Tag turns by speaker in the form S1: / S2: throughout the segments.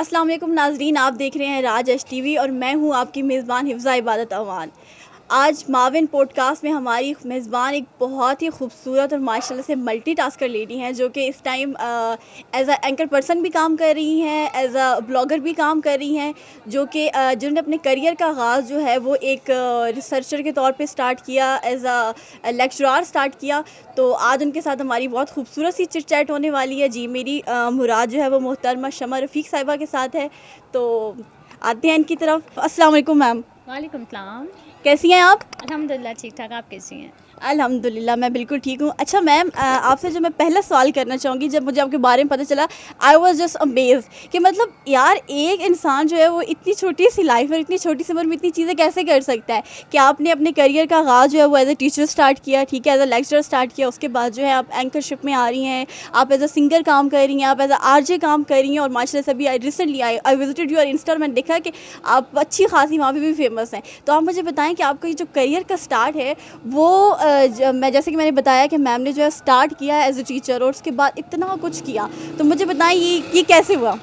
S1: अस्सलाम वालेकुम नाज़रीन, आप देख रहे हैं राज एच टीवी और मैं हूं आपकी मेज़बान हिफ्ज़ा इबादत अवान। आज माविन पॉडकास्ट में हमारी मेज़बान एक बहुत ही खूबसूरत और माशाल्लाह से मल्टीटास्कर लेडी हैं, जो कि इस time as a anchor person भी काम कर रही हैं, एज अ ब्लॉगर भी काम कर रही हैं, जो कि जिन्होंने अपने करियर का आगाज़ जो है वो एक रिसर्चर के तौर पे स्टार्ट किया, एज अ लेक्चरार स्टार्ट किया। तो आज उनके साथ हमारी बहुत खूबसूरत सी चिट चैट होने वाली है। जी, मेरी मुराद जो है वो मोहतरमा शमा रफ़ीक साहिबा के साथ है। तो आते हैं इनकी तरफ। अस्सलाम वालेकुम मैम,
S2: वालेकुम सलाम।
S1: कैसी हैं आप?
S2: अल्हम्दुलिल्लाह ठीक ठाक, आप कैसी हैं?
S1: अल्हम्दुलिल्लाह मैं बिल्कुल ठीक हूँ। अच्छा मैम, आपसे जो मैं पहला सवाल करना चाहूँगी, जब मुझे आपके बारे में पता चला आई वाज़ जस्ट अमेज़्ड कि मतलब यार एक इंसान जो है वो इतनी छोटी सी लाइफ में, इतनी छोटी सी उम्र में इतनी चीज़ें कैसे कर सकता है कि आपने अपने करियर का आगाज़ जो है वो एज़ अ टीचर स्टार्ट किया, ठीक है, एज़ अ लेक्चरर स्टार्ट किया, उसके बाद जो है आप एंकरशिप में आ रही हैं, आप एज़ अ सिंगर काम कर रही हैं, आप एज़ अ आरजे काम कर रही हैं और माशाल्लाह से अभी recently I visited your Insta और मैंने देखा कि आप अच्छी खासी वहाँ पे भी फेमस हैं। तो आप मुझे बताएँ कि आपका ये जो करियर का स्टार्ट है वो मैं जैसे कि मैंने बताया कि मैम ने जो है स्टार्ट किया है एज अ टीचर और उसके बाद इतना कुछ किया, तो मुझे बताएं ये कैसे हुआ?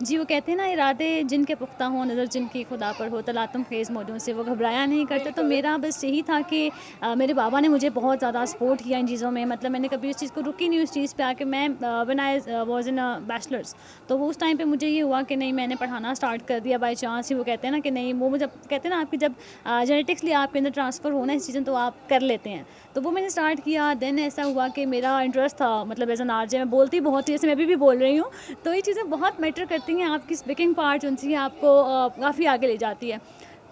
S2: जी, वो कहते हैं ना, इरादे जिनके पुख्ता हों, नज़र जिनकी खुदा पर हो, तलातुम खेज़ मौजों से वो घबराया नहीं करते। तो मेरा बस यही था कि मेरे बाबा ने मुझे बहुत ज़्यादा सपोर्ट किया इन चीज़ों में। मतलब मैंने कभी उस चीज़ को रुकी नहीं उस चीज़ पे आके। मैं when I was in bachelors, तो वो उस टाइम पे मुझे ये हुआ कि नहीं, मैंने पढ़ाना स्टार्ट कर दिया बाई चांस ही। वो कहते हैं ना कि नहीं, वो मुझे कहते हैं ना, आपकी जब जेनेटिक्सली आपके अंदर ट्रांसफ़र होना इस चीज़ें, तो आप कर लेते हैं। तो वो मैंने स्टार्ट किया। देन ऐसा हुआ कि मेरा इंटरेस्ट था, मतलब एज़ एन आरजे मैं बोलती बहुत ही, जैसे मैं अभी भी बोल रही हूँ। तो ये चीज़ें बहुत मैटर करती हैं, आपकी स्पीकिंग पार्ट जो सी आपको काफ़ी आगे ले जाती है।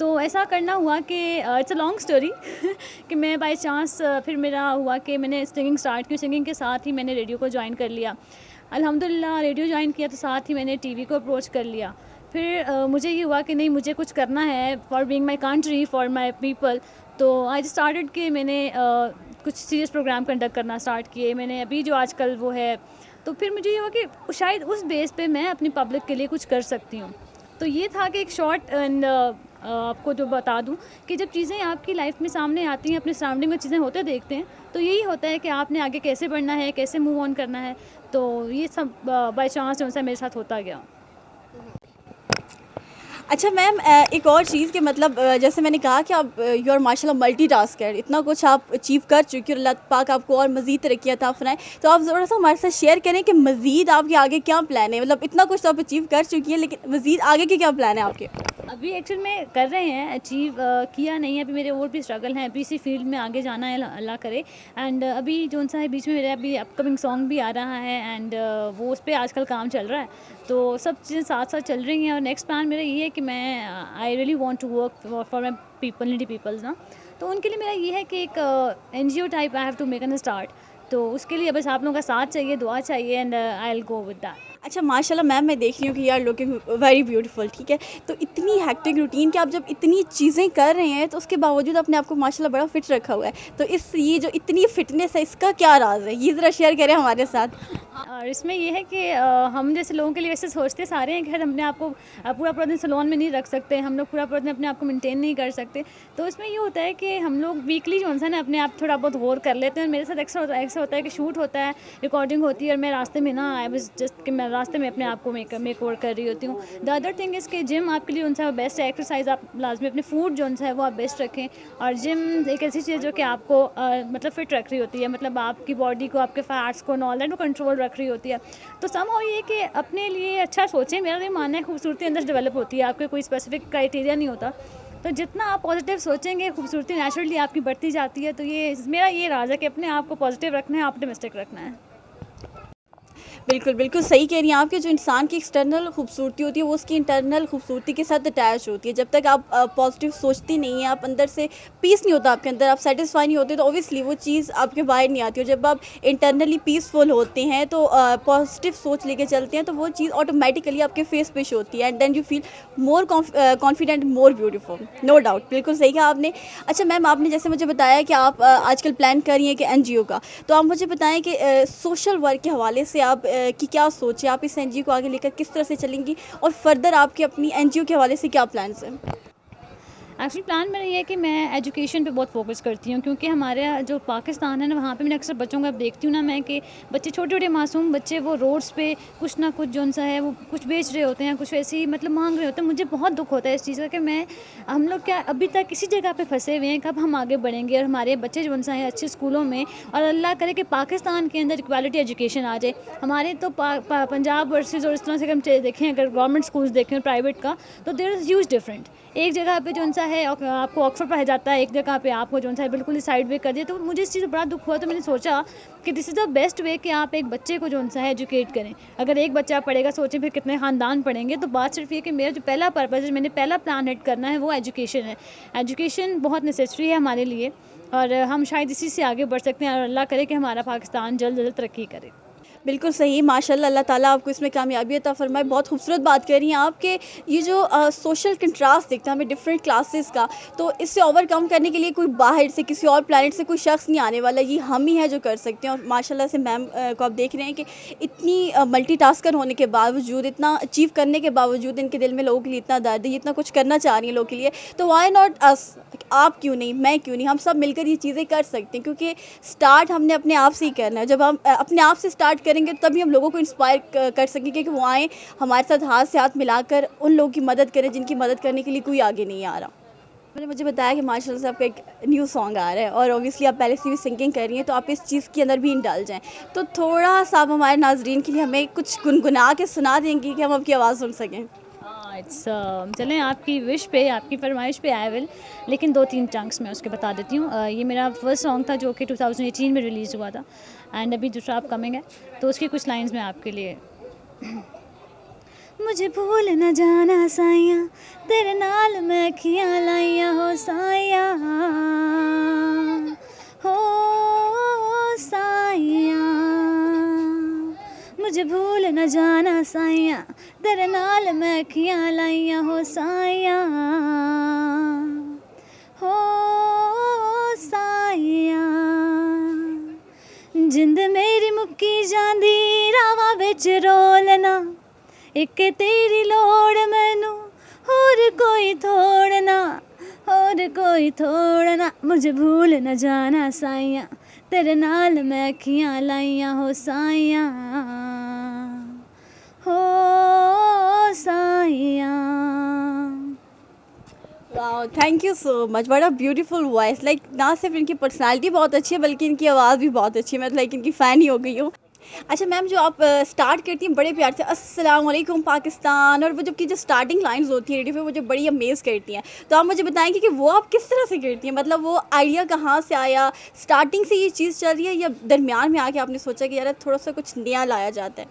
S2: तो ऐसा करना हुआ कि इट्स अ लॉन्ग स्टोरी कि मैं बाय चांस फिर मेरा हुआ कि मैंने सिंगिंग स्टार्ट की। सिंगिंग के साथ ही मैंने रेडियो को ज्वाइन कर लिया। अल्हम्दुलिल्लाह रेडियो ज्वाइन किया तो साथ ही मैंने टीवी को अप्रोच कर लिया। फिर मुझे ये हुआ कि नहीं, मुझे कुछ करना है for being my country, for my people. तो आई स्टार्टेड कि मैंने कुछ सीरियस प्रोग्राम कंडक्ट करना स्टार्ट किए। मैंने अभी जो आजकल वो है, तो फिर मुझे ये हुआ कि शायद उस बेस पे मैं अपनी पब्लिक के लिए कुछ कर सकती हूँ। तो ये था कि एक शॉर्ट एंड आपको जो बता दूँ कि जब चीज़ें आपकी लाइफ में सामने आती हैं, अपने सराउंडिंग में चीज़ें होते देखते हैं, तो यही होता है कि आपने आगे कैसे बढ़ना है, कैसे मूव ऑन करना है। तो ये सब बाय चांस जो सा मेरे साथ होता गया।
S1: अच्छा मैम, एक और चीज़ कि मतलब जैसे मैंने कहा कि आप यू आर माशाल्लाह मल्टीटास्कर, इतना कुछ आप अचीव कर चुकी हो, अल्लाह पाक आपको और मज़ीद तरक्की अता फरमाए। तो आप ज़रा सा हमारे साथ शेयर करें कि मज़ीद आपके आगे क्या प्लान है? मतलब इतना कुछ तो आप अचीव कर चुकी हैं, लेकिन मज़ीद आगे के क्या प्लान है आपके?
S2: अभी एक्चुअल में कर रहे हैं, अचीव किया नहीं है। अभी मेरे और भी स्ट्रगल हैं, अभी इसी फील्ड में आगे जाना है, अल्लाह करे। एंड अभी जो सा है, बीच में मेरे अभी अपकमिंग सॉन्ग भी आ रहा है एंड वो उस पर आजकल काम चल रहा है। तो सब चीज़ें साथ साथ चल रही हैं और नेक्स्ट प्लान मेरा ये है कि मैं I really want to work for my people, needy peoples ना। तो उनके लिए मेरा ये है कि एक NGO type I have to make an start. तो उसके लिए बस आप लोगों का साथ चाहिए, दुआ चाहिए and I will go with that.
S1: अच्छा माशाल्लाह मैम, मैं देख रही हूँ कि you are looking very beautiful, ठीक है। तो इतनी हेक्टिक रूटीन कि आप जब इतनी चीज़ें कर रहे हैं तो उसके बावजूद अपने आप को माशाल्लाह बड़ा फिट रखा हुआ है। तो इस ये जो इतनी फिटनेस है, इसका क्या राज है? ये ज़रा शेयर करें हमारे साथ।
S2: और इसमें ये है कि हम जैसे लोगों के लिए वैसे सोचते सारे हैं कि शायद अपने आप को पूरा पूरा दिन सैलून में नहीं रख सकते, हम लोग पूरा पूरा दिन अपने आप को मेंटेन नहीं कर सकते। तो इसमें ये होता है कि हम लोग वीकली जो है ना अपने आप थोड़ा बहुत गौर कर लेते हैं। और मेरे साथ ऐसा होता है कि शूट होता है, रिकॉर्डिंग होती है और मैं रास्ते में ना, आई वाज जस्ट कि मैं रास्ते में अपने आप को मेक ओवर कर रही होती हूँ। द अदर थिंग इज़ कि जिम आपके लिए उनसा बेस्ट है, एक्सरसाइज आप लाजमी अपने फूड जो है वो आप बेस्ट रखें। और जिम एक ऐसी चीज़ जो कि आपको मतलब फिट रख रही होती है, मतलब आपकी बॉडी को, आपके फैट्स को, ऑल दैट को कंट्रोल रख रही होती है। तो समहाउ ये कि अपने लिए अच्छा सोचें। मेरा ये मानना है खूबसूरती अंदर से डेवलप होती है, आपके कोई स्पेसिफिक क्राइटेरिया नहीं होता। तो जितना आप पॉजिटिव सोचेंगे, खूबसूरती नेचुरली आपकी बढ़ती जाती है। तो ये मेरा ये राज है कि अपने आप को पॉजिटिव रखना है, ऑप्टिमिस्टिक रखना है।
S1: बिल्कुल, बिल्कुल सही कह रही हैं आप कि जो इंसान की एक्सटर्नल खूबसूरती होती है वो उसकी इंटरनल खूबसूरती के साथ अटैच होती है। जब तक आप पॉजिटिव सोचती नहीं हैं, आप अंदर से पीस नहीं होता आपके अंदर, आप सेटिस्फाई नहीं होते, तो ऑब्वियसली वो चीज़ आपके बाहर नहीं आती। और जब आप इंटरनली पीसफुल होते हैं तो पॉजिटिव सोच लेके चलते हैं तो वो चीज़ ऑटोमेटिकली आपके फेस पे शो होती है and then you feel more confident, more beautiful, no doubt. बिल्कुल सही कहा आपने। अच्छा मैम, आपने जैसे मुझे बताया कि आप आजकल प्लान कर रही हैं कि NGO का, तो आप मुझे बताएं कि सोशल वर्क के हवाले से आप की क्या सोच है? आप इस NGO को आगे लेकर किस तरह से चलेंगी और फर्दर आपके अपनी NGO के हवाले से क्या प्लान्स हैं?
S2: एक्चुअली प्लान मेरा ये है कि मैं एजुकेशन पे बहुत फोकस करती हूँ, क्योंकि हमारे जो पाकिस्तान है ना, वहाँ पे मैंने अक्सर बच्चों को अब देखती हूँ ना मैं, कि बच्चे छोटे छोटे मासूम बच्चे वो रोड्स पे कुछ ना कुछ जो सा है वो कुछ बेच रहे होते हैं, कुछ वैसे ही मतलब मांग रहे होते हैं। मुझे बहुत दुख होता है इस चीज़ का कि हम लोग क्या अभी तक किसी जगह पे फंसे हुए हैं, कब हम आगे बढ़ेंगे और हमारे बच्चे जो सा है अच्छे स्कूलों में, और अल्लाह करे कि पाकिस्तान के अंदर इक्वालिटी एजुकेशन आ जाए। हमारे तो पंजाब वर्सेस और इस तरह से हम देखें, अगर गवर्नमेंट स्कूल्स देखें प्राइवेट का, तो देयर इज़ ह्यूज डिफरेंट। एक जगह पे जो सा है आपको ऑक्सफोर्ड पढ़ाया जाता है, एक जगह पे आपको जो सा है बिल्कुल साइड वे कर दिया। तो मुझे इस चीज़ से बड़ा दुख हुआ, तो मैंने सोचा कि this is the best way कि आप एक बच्चे को जो सा है एजुकेट करें। अगर एक बच्चा पढ़ेगा, सोचें फिर कितने ख़ानदान पढ़ेंगे। तो बात सिर्फ ये कि मेरा जो पहला पर्पज़ है, मैंने पहला प्लान हेड करना है, वो एजुकेशन है। एजुकेशन बहुत नेसेसरी है हमारे लिए, और हम शायद इसी से आगे बढ़ सकते हैं, और अल्लाह करे कि हमारा पाकिस्तान जल्द से जल्द तरक्की करे।
S1: बिल्कुल सही, माशाल्लाह, अल्लाह ताला आपको इसमें कामयाबी अता फ़रमाए। बहुत खूबसूरत बात कर रही हैं आप कि ये जो सोशल कंट्रास्ट दिखता है हमें डिफरेंट क्लासेस का, तो इससे ओवरकम करने के लिए कोई बाहर से किसी और प्लैनेट से कोई शख्स नहीं आने वाला, ये हम ही हैं जो कर सकते हैं। और माशाल्लाह से मैम को आप देख रहे हैं कि इतनी मल्टीटास्कर होने के बावजूद, इतना अचीव करने के बावजूद, इनके दिल में लोगों के लिए इतना दर्द है, ये इतना कुछ करना चाह रही हैं लोगों के लिए। तो वाई नॉट अस, आप क्यों नहीं, मैं क्यों नहीं, हम सब मिलकर ये चीज़ें कर सकते हैं, क्योंकि स्टार्ट हमने अपने आप से ही करना है। जब हम अपने आप से स्टार्ट करेंगे तभी हम लोगों को इंस्पायर कर सकेंगे कि वो आएँ, हमारे साथ हाथ से हाथ मिलाकर उन लोगों की मदद करें जिनकी मदद करने के लिए कोई आगे नहीं आ रहा। मैंने मुझे बताया कि माशाल्लाह से आपका एक न्यू सॉन्ग आ रहा है, और ऑब्वियसली आप पहले से भी सिंगिंग कर रही हैं, तो आप इस चीज़ के अंदर भी इंडल जाएँ। तो थोड़ा सा आप हमारे नाजरीन के लिए हमें कुछ गुनगुना के सुना देंगी कि हम आपकी आवाज़ सुन सकें?
S2: इट्स चलें, आपकी विश पे, आपकी फरमाइश पे आई विल, लेकिन 2-3 चंक्स मैं उसके बता देती हूँ। ये मेरा फर्स्ट सॉन्ग था जो कि 2018 में रिलीज़ हुआ था, एंड अभी दूसरा अपकमिंग है, तो उसकी कुछ लाइंस मैं आपके लिए। मुझे भूल न जाना साइया, तेरे नाल मैं अखियां लाइया हो साइया, हो साइया। मुझे भूल न जाना साइया, तेरे नाल मैं अखियां लाइया हो साइया, हो साइया। जिंद मेरी मुक्की जांदी रावां विच रोलना, एक तेरी लोड़ मैनू होर कोई थोड़ना, होर कोई थोड़ना। मुझे भूल न जाना साइया, तेरे नाल मैं अखियां लाइया हो साइया, हो साइया।
S1: Wow, thank you so much, बड़ा ब्यूटीफुल वॉइस। लाइक ना सिर्फ इनकी पर्सनालिटी बहुत अच्छी है, बल्कि इनकी आवाज़ भी बहुत अच्छी है। मैं लाइक इनकी फ़ैन ही हो गई हूँ। अच्छा मैम, जो आप स्टार्ट करती हैं बड़े प्यार से, अस्सलाम वालेकुम पाकिस्तान, और वो जबकि जो स्टार्टिंग लाइंस होती हैं रेडियो पे, वो जो बड़ी अमेज़ करती हैं, तो आप मुझे बताएंगे कि वो आप किस तरह से करती हैं? मतलब वो आइडिया कहाँ से आया? स्टार्टिंग से ये चीज़ चल रही है, या दरमियान में आके आपने सोचा कि यार थोड़ा सा कुछ नया लाया जाता है?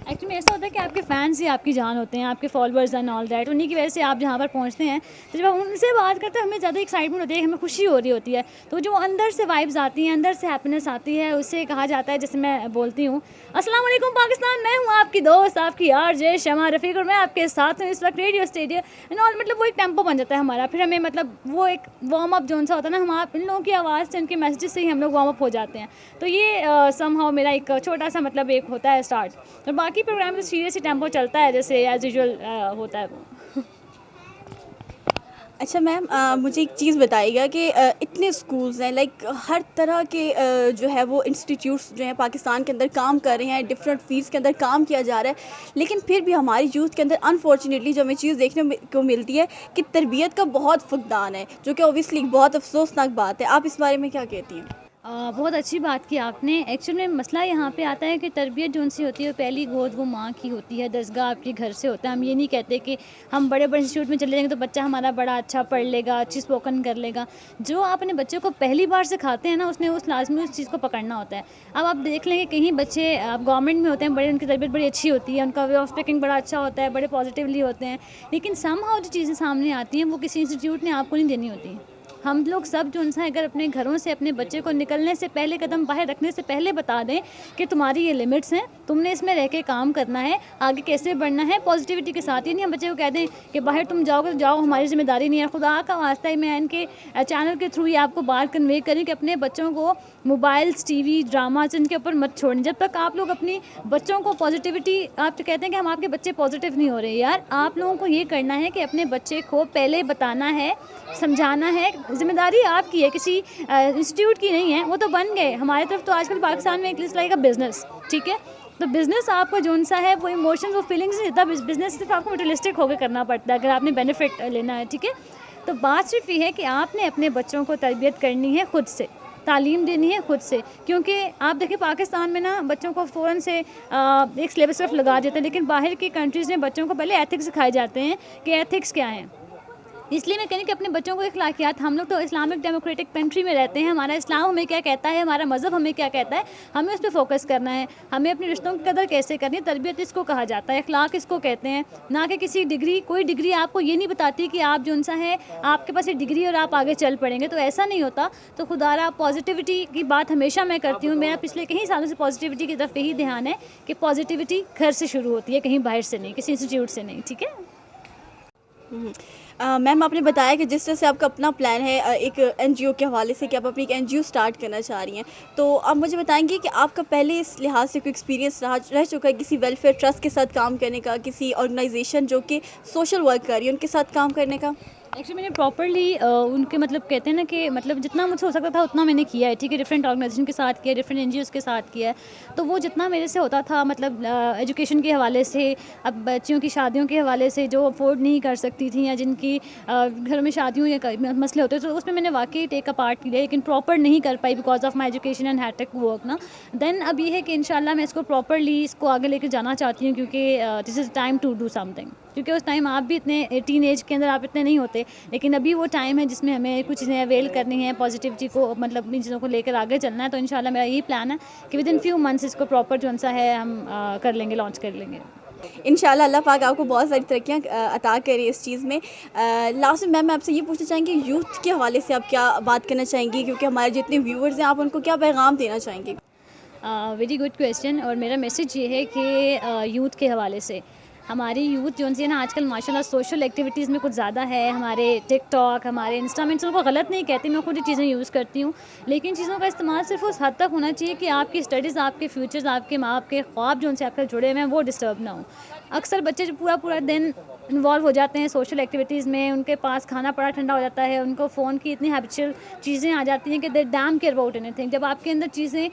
S2: एक्चुअली ऐसा होता है कि आपके फैंस ही आपकी जान होते हैं, आपके फॉलोअर्स एंड ऑल दैट, उन्हीं की वजह से आप जहाँ पर पहुँचते हैं। तो जब हम उनसे बात करते हैं, हमें ज़्यादा एक्साइटमेंट होती है, हमें खुशी हो रही होती है। तो जो अंदर से वाइब्स आती हैं, अंदर से हैप्पीनेस आती है, उससे कहा जाता है, जैसे मैं बोलती हूँ, अस्सलाम वालेकुम पाकिस्तान, मैं हूँ आपकी दोस्त, आपकी आरजे शमा रफ़ीक, और मैं आपके साथ हूँ इस वक्त रेडियो स्टेडियम एंड ऑल। मतलब वो एक टेम्पो बन जाता है हमारा, फिर हमें मतलब वो एक वार्म अप जो सा होता है ना, हम आप इन लोगों की आवाज़ से, उनके मैसेजेस से ही हम लोग वार्म अप हो जाते हैं। तो ये समहाउ मेरा एक छोटा सा मतलब एक होता है स्टार्ट, और बाकी प्रोग्राम तो सीरियस टेम्पो चलता है जैसे एज यूजुअल होता है वो।
S1: अच्छा मैम, मुझे एक चीज़ बताइएगा कि इतने स्कूल्स हैं, लाइक हर तरह के जो है वो इंस्टीट्यूट्स जो हैं पाकिस्तान के अंदर काम कर रहे हैं, डिफरेंट फील्ड्स के अंदर काम किया जा रहा है, लेकिन फिर भी हमारी यूथ के अंदर अनफॉर्चुनेटली जो हमें चीज़ देखने को मिलती है कि तरबियत का बहुत फुकदान है, जो कि ओबियसली बहुत अफसोसनाक बात है। आप इस बारे में क्या कहती हैं?
S2: बहुत अच्छी बात की आपने। एक्चुअल में मसला यहाँ पे आता है कि तरबियत जो उनसी होती है, पहली गोद वो माँ की होती है, दरसगाह आपके घर से होता है। हम ये नहीं कहते कि हम बड़े बड़े इंस्टीट्यूट में चले जाएंगे तो बच्चा हमारा बड़ा अच्छा पढ़ लेगा, अच्छी स्पोकन कर लेगा। जो आप अपने बच्चे को पहली बार सिखाते हैं ना, उसने उस लाजमी उस चीज़ को पकड़ना होता है। अब आप देख लेंगे कहीं बच्चे आप गवर्नमेंट में होते हैं, बड़े उनकी तरबियत बड़ी अच्छी होती है, उनका वे ऑफ स्पीकिंग बड़ा अच्छा होता है, बड़े पॉजिटिवली होते हैं, लेकिन समहाउ जो चीज़ें सामने आती हैं वो किसी इंस्टीट्यूट ने आपको नहीं देनी होती। हम लोग सब जो है अगर अपने घरों से अपने बच्चे को निकलने से पहले, कदम बाहर रखने से पहले बता दें कि तुम्हारी ये लिमिट्स हैं, तुमने इसमें रह के काम करना है, आगे कैसे बढ़ना है पॉजिटिविटी के साथ। ही नहीं हम बच्चे को कह दें कि बाहर तुम जाओगे तो जाओ, हमारी जिम्मेदारी नहीं है। खुदा का वास्ता है, मैं इनके चैनल के थ्रू ही आपको बात कन्वे करें कि अपने बच्चों को मोबाइल्स, टीवी, ड्रामाज इनके ऊपर मत छोड़ें। जब तक आप लोग अपनी बच्चों को पॉजिटिविटी, आप तो कहते हैं कि हम आपके बच्चे पॉजिटिव नहीं हो रहे, यार आप लोगों को ये करना है कि अपने बच्चे को पहले बताना है, समझाना है। जिम्मेदारी आपकी है, किसी इंस्टीट्यूट की नहीं है। वो तो बन गए हमारी तरफ तो आजकल पाकिस्तान में एक लाइक का बिजनेस, ठीक है। तो बिज़नेस आपका जो सा है वो इमोशंस, वो फीलिंग्स नहीं देता। बिजनेस सिर्फ आपको मटेरियलिस्टिक होकर करना पड़ता है अगर आपने बेनिफिट लेना है, ठीक है। तो बात सिर्फ ये है कि आपने अपने बच्चों को तरबियत करनी है खुद से, तालीम देनी है खुद से। क्योंकि आप देखिए पाकिस्तान में ना बच्चों को फ़ौरन से एक सिलेबस सिर्फ लगा देते हैं, लेकिन बाहर की कंट्रीज़ में बच्चों को पहले एथिक्स सिखाए जाते हैं कि एथिक्स क्या हैं। इसलिए मैं कह रही हूँ कि अपने बच्चों को अखलाकियात, हम लोग तो इस्लामिक डेमोक्रेटिक कंट्री में रहते हैं, हमारा इस्लाम हमें क्या कहता है, हमारा मज़हब हमें क्या कहता है, हमें उस पर फोकस करना है। हमें अपने रिश्तों की कदर कैसे करनी है, तरबियत इसको कहा जाता है, अखलाक इसको कहते हैं, ना कि किसी डिग्री। कोई डिग्री आपको ये नहीं बताती कि आप जो सा है आपके पास ये डिग्री और आप आगे चल पड़ेंगे, तो ऐसा नहीं होता। तो खुदारा पॉजिटिविटी की बात हमेशा मैं करती हूँ। मेरा पिछले कई सालों से पॉजिटिविटी की तरफ यही ध्यान है कि पॉजिटिविटी घर से शुरू होती है, कहीं बाहर से नहीं, किसी इंस्टीट्यूट से नहीं, ठीक है।
S1: मैम आपने बताया कि जिस तरह से आपका अपना प्लान है एक एनजीओ के हवाले से कि आप अपनी एक एनजीओ स्टार्ट करना चाह रही हैं, तो आप मुझे बताएंगे कि आपका पहले इस लिहाज से कोई एक्सपीरियंस रह चुका है किसी वेलफेयर ट्रस्ट के साथ काम करने का, किसी ऑर्गेनाइजेशन जो कि सोशल वर्क कर रही है उनके साथ काम करने का?
S2: एक्चुअली मैंने प्रॉपरली उनके मतलब कहते हैं ना कि मतलब जितना मुझसे हो सकता था उतना मैंने किया है, ठीक है। डिफरेंट ऑर्गेनाइजेशन के साथ किया, डिफरेंट एनजीओज़ के साथ किया है। तो वो जितना मेरे से होता था, मतलब एजुकेशन के हवाले से, अब बच्चियों की शादियों के हवाले से जो अफोर्ड नहीं कर सकती थी या जिनकी घर में शादियों या मसले होते, तो उसमें मैंने वाकई टेक अ पार्ट लिया, लेकिन प्रॉपर नहीं कर पाई because of my education and had to work ना। देन अब ये है कि इंशाल्लाह मैं इसको प्रॉपरली इसको आगे लेकर जाना चाहती हूँ, क्योंकि this is time to do something. क्योंकि उस टाइम आप भी इतने टीन एज के अंदर आप इतने नहीं होते, लेकिन अभी वो टाइम है जिसमें हमें कुछ चीज़ें अवेल करनी है, पॉजिटिविटी को मतलब अपनी चीज़ों को लेकर आगे चलना है। तो इंशाल्लाह मेरा यही प्लान है कि विद इन फ्यू मंथ्स इसको प्रॉपर जो सा है हम कर लेंगे, लॉन्च कर लेंगे।
S1: इंशाल्लाह अल्लाह पाक आपको बहुत सारी तरक्कियाँ अता करे इस चीज़ में। लास्ट में मैं आपसे ये पूछना चाहेंगी, यूथ के हवाले से आप क्या बात करना चाहेंगी, क्योंकि हमारे जितने व्यूअर्स हैं आप उनको क्या पैगाम देना चाहेंगे?
S2: Very good question. और मेरा मैसेज ये है कि यूथ के हवाले से हमारी यूथ जो है ना आजकल माशाल्लाह सोशल एक्टिविटीज़ में कुछ ज़्यादा है। हमारे टिकटॉक, हमारे इंस्टा में, उनको गलत नहीं कहती, मैं खुद ही चीज़ें यूज़ करती हूँ, लेकिन चीज़ों का इस्तेमाल सिर्फ उस हद तक होना चाहिए कि आपकी स्टडीज़, आपके फ्यूचर्स, आपके माँ बाप के ख्वाब जो उनसे आपके जुड़े हुए हैं वो डिस्टर्ब ना हो। अक्सर बच्चे जो पूरा दिन इन्वॉल्व हो जाते हैं सोशल एक्टिविटीज़ में, उनके पास खाना पड़ा ठंडा हो जाता है, उनको फ़ोन की इतनी हैबिचुअल चीज़ें आ जाती हैं कि दे डैम केयर अबाउट एनीथिंग। जब आपके अंदर चीज़ें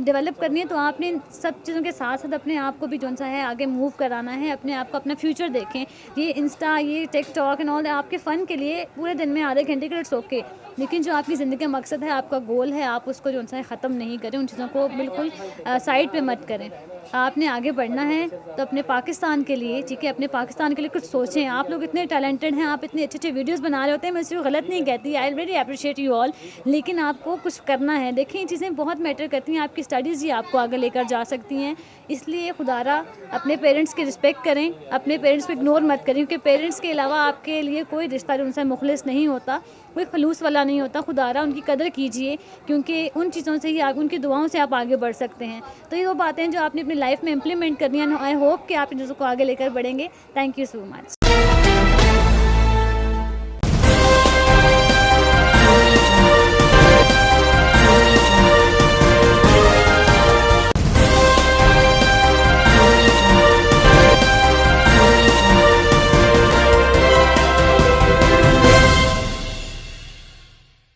S2: डेवलप करनी है तो आपने सब चीज़ों के साथ साथ अपने आप को भी जो सा है आगे मूव कराना है, अपने आप को, अपना फ्यूचर देखें। ये इंस्टा, ये टिकटॉक एंड ऑल आपके फ़न के लिए पूरे दिन में आधे घंटे के लिए, इट्स ओके, लेकिन जो आपकी ज़िंदगी का मकसद है, आपका गोल है, आप उसको जो सा है ख़त्म नहीं करें, उन चीज़ों को बिल्कुल साइड पे मत करें। आपने आगे बढ़ना है तो अपने पाकिस्तान के लिए, ठीक है, अपने पाकिस्तान के लिए कुछ सोचें। आप लोग इतने टैलेंटेड हैं, आप इतने अच्छे अच्छे वीडियोस बना रहे होते हैं, मैं इसको गलत नहीं कहती, I very appreciate you all, लेकिन आपको कुछ करना है। देखिए ये चीज़ें बहुत मैटर करती हैं, आपकी स्टडीज़ ही आपको आगे लेकर जा सकती हैं। इसलिए खुदारा अपने पेरेंट्स की रिस्पेक्ट करें, अपने पेरेंट्स को इग्नोर मत करें, क्योंकि पेरेंट्स के अलावा आपके लिए कोई रिश्ता उनसे मुखलिस नहीं होता, कोई खलूस वाला नहीं होता। खुदारा उनकी कदर कीजिए, क्योंकि उन चीज़ों से ही आप, उनकी दुआओं से आप आगे बढ़ सकते हैं। तो ये वो बातें जो आपने अपनी लाइफ में इम्प्लीमेंट करनी है। आई होप कि आप इन चीज़ों को आगे लेकर बढ़ेंगे। Thank you so much.